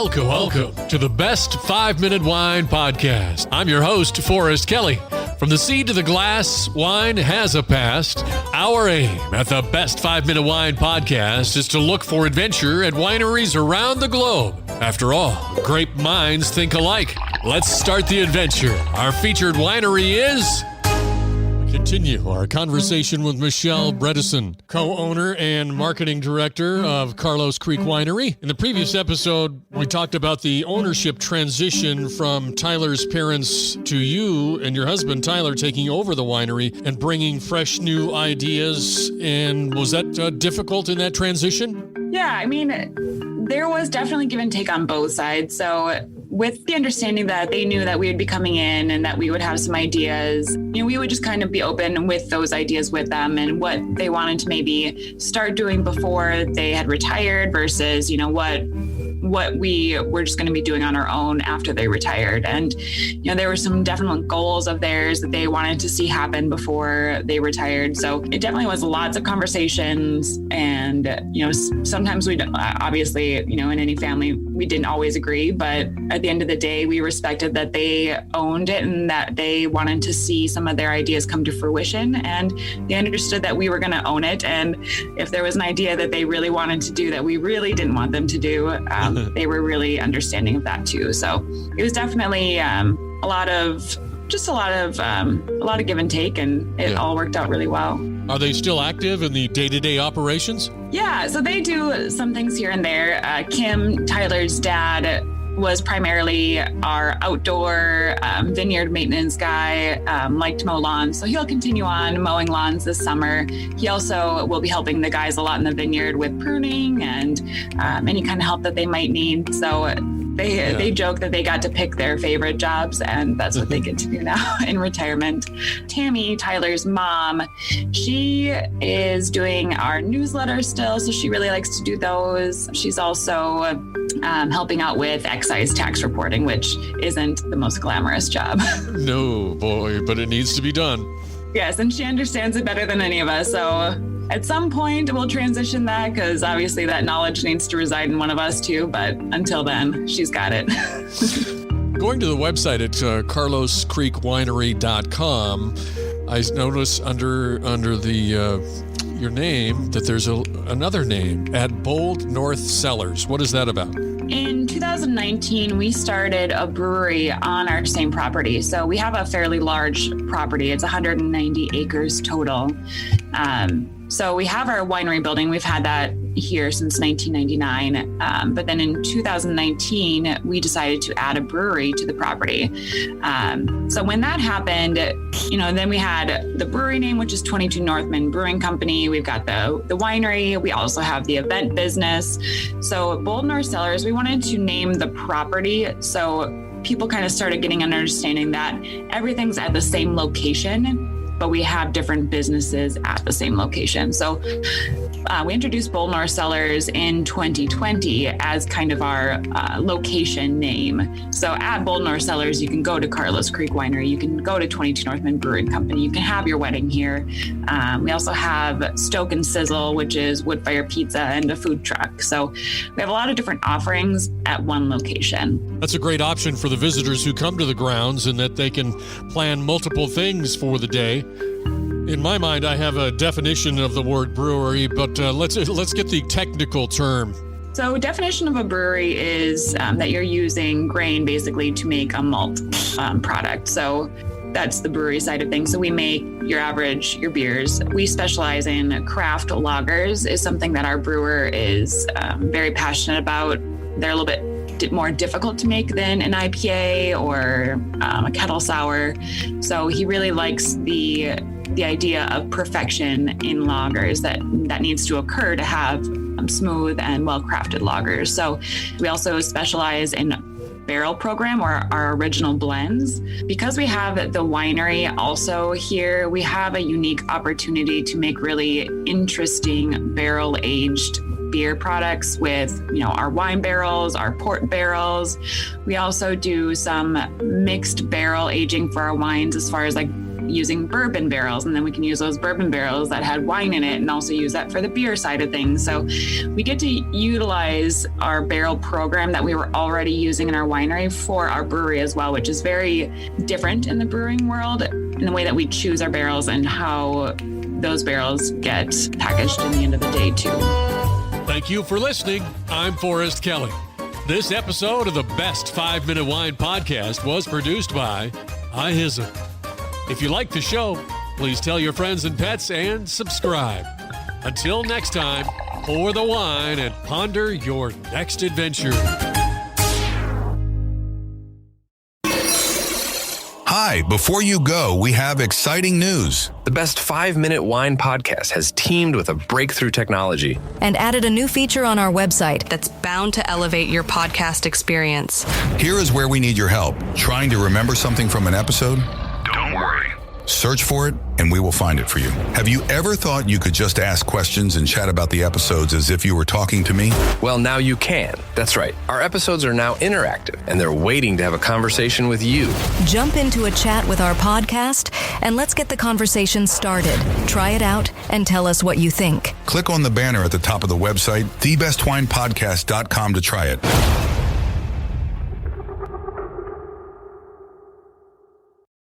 Welcome to the Best 5-Minute Wine Podcast. I'm your host, Forrest Kelly. From the seed to the glass, wine has a past. Our aim at the Best 5-Minute Wine Podcast is to look for adventure at wineries around the globe. After all, great minds think alike. Let's start the adventure. Our featured winery is... Continue our conversation with Michelle Bredesen, co-owner and marketing director of Carlos Creek Winery. In the previous episode, we talked about the ownership transition from Tyler's parents to you and your husband, Tyler, taking over the winery and bringing fresh new ideas. And was that difficult in that transition? Yeah, I mean, there was definitely give and take on both sides. So with the understanding that they knew that we would be coming in and that we would have some ideas, we would just kind of be open with those ideas with them and what they wanted to maybe start doing before they had retired versus, what we were just going to be doing on our own after they retired. And, there were some definite goals of theirs that they wanted to see happen before they retired. So it definitely was lots of conversations. And, sometimes we obviously, in any family, we didn't always agree. But at the end of the day, we respected that they owned it and that they wanted to see some of their ideas come to fruition. And they understood that we were going to own it. And if there was an idea that they really wanted to do that we really didn't want them to do, they were really understanding of that too. So it was definitely a lot of give and take, and it all worked out really well. Are they still active in the day-to-day operations? Yeah, so they do some things here and there. Kim, Tyler's dad, was primarily our outdoor vineyard maintenance guy, liked to mow lawns. So he'll continue on mowing lawns this summer. He also will be helping the guys a lot in the vineyard with pruning and any kind of help that they might need. So they joke that they got to pick their favorite jobs, and that's what they get to do now in retirement. Tammy, Tyler's mom, she is doing our newsletter still, so she really likes to do those. She's also helping out with excise tax reporting, which isn't the most glamorous job. No, boy, but it needs to be done. Yes, and she understands it better than any of us, so at some point we'll transition that, because obviously that knowledge needs to reside in one of us too, but until then, she's got it. Going to the website at carloscreekwinery.com, I notice under the your name that there's another name at Bold North Cellars. What is that about? In 2019, we started a brewery on our same property. So we have a fairly large property. It's 190 acres total. So we have our winery building. We've had that here since 1999. But then in 2019, we decided to add a brewery to the property. So when that happened, then we had the brewery name, which is 22 Northman Brewing Company. We've got the winery. We also have the event business. So Bold North Cellars, we wanted to name the property so people kind of started getting an understanding that everything's at the same location, but we have different businesses at the same location. So we introduced Bold North Cellars in 2020 as kind of our location name. So at Bold North Cellars, you can go to Carlos Creek Winery, you can go to 22 Northman Brewing Company, you can have your wedding here. We also have Stoke and Sizzle, which is wood fire pizza and a food truck. So we have a lot of different offerings at one location. That's a great option for the visitors who come to the grounds, in that they can plan multiple things for the day. In my mind, I have a definition of the word brewery, but let's get the technical term. So the of a brewery is that you're using grain basically to make a malt product. So that's the brewery side of things. So we make your beers. We specialize in craft lagers, is something that our brewer is very passionate about. They're a little bit more difficult to make than an IPA or a kettle sour. So he really likes the idea of perfection in lagers that needs to occur to have smooth and well-crafted lagers. So we also specialize in barrel program, or our original blends. Because we have the winery also here, we have a unique opportunity to make really interesting barrel-aged beer products with, our wine barrels, our port barrels. We also do some mixed barrel aging for our wines, as far as like using bourbon barrels, and then we can use those bourbon barrels that had wine in it and also use that for the beer side of things. So we get to utilize our barrel program that we were already using in our winery for our brewery as well, which is very different in the brewing world in the way that we choose our barrels and how those barrels get packaged in the end of the day too. Thank you for listening. I'm Forrest Kelly. This episode of the Best 5 Minute Wine Podcast was produced by iHism. If you like the show, please tell your friends and pets and subscribe. Until next time, pour the wine and ponder your next adventure. Hi, before you go, we have exciting news. The Best 5 Minute Wine Podcast has teamed with a breakthrough technology and added a new feature on our website that's bound to elevate your podcast experience. Here is where we need your help. Trying to remember something from an episode? Don't worry. Search for it, and we will find it for you. Have you ever thought you could just ask questions and chat about the episodes as if you were talking to me? Well, now you can. That's right. Our episodes are now interactive, and they're waiting to have a conversation with you. Jump into a chat with our podcast, and let's get the conversation started. Try it out and tell us what you think. Click on the banner at the top of the website, thebestwinepodcast.com, to try it.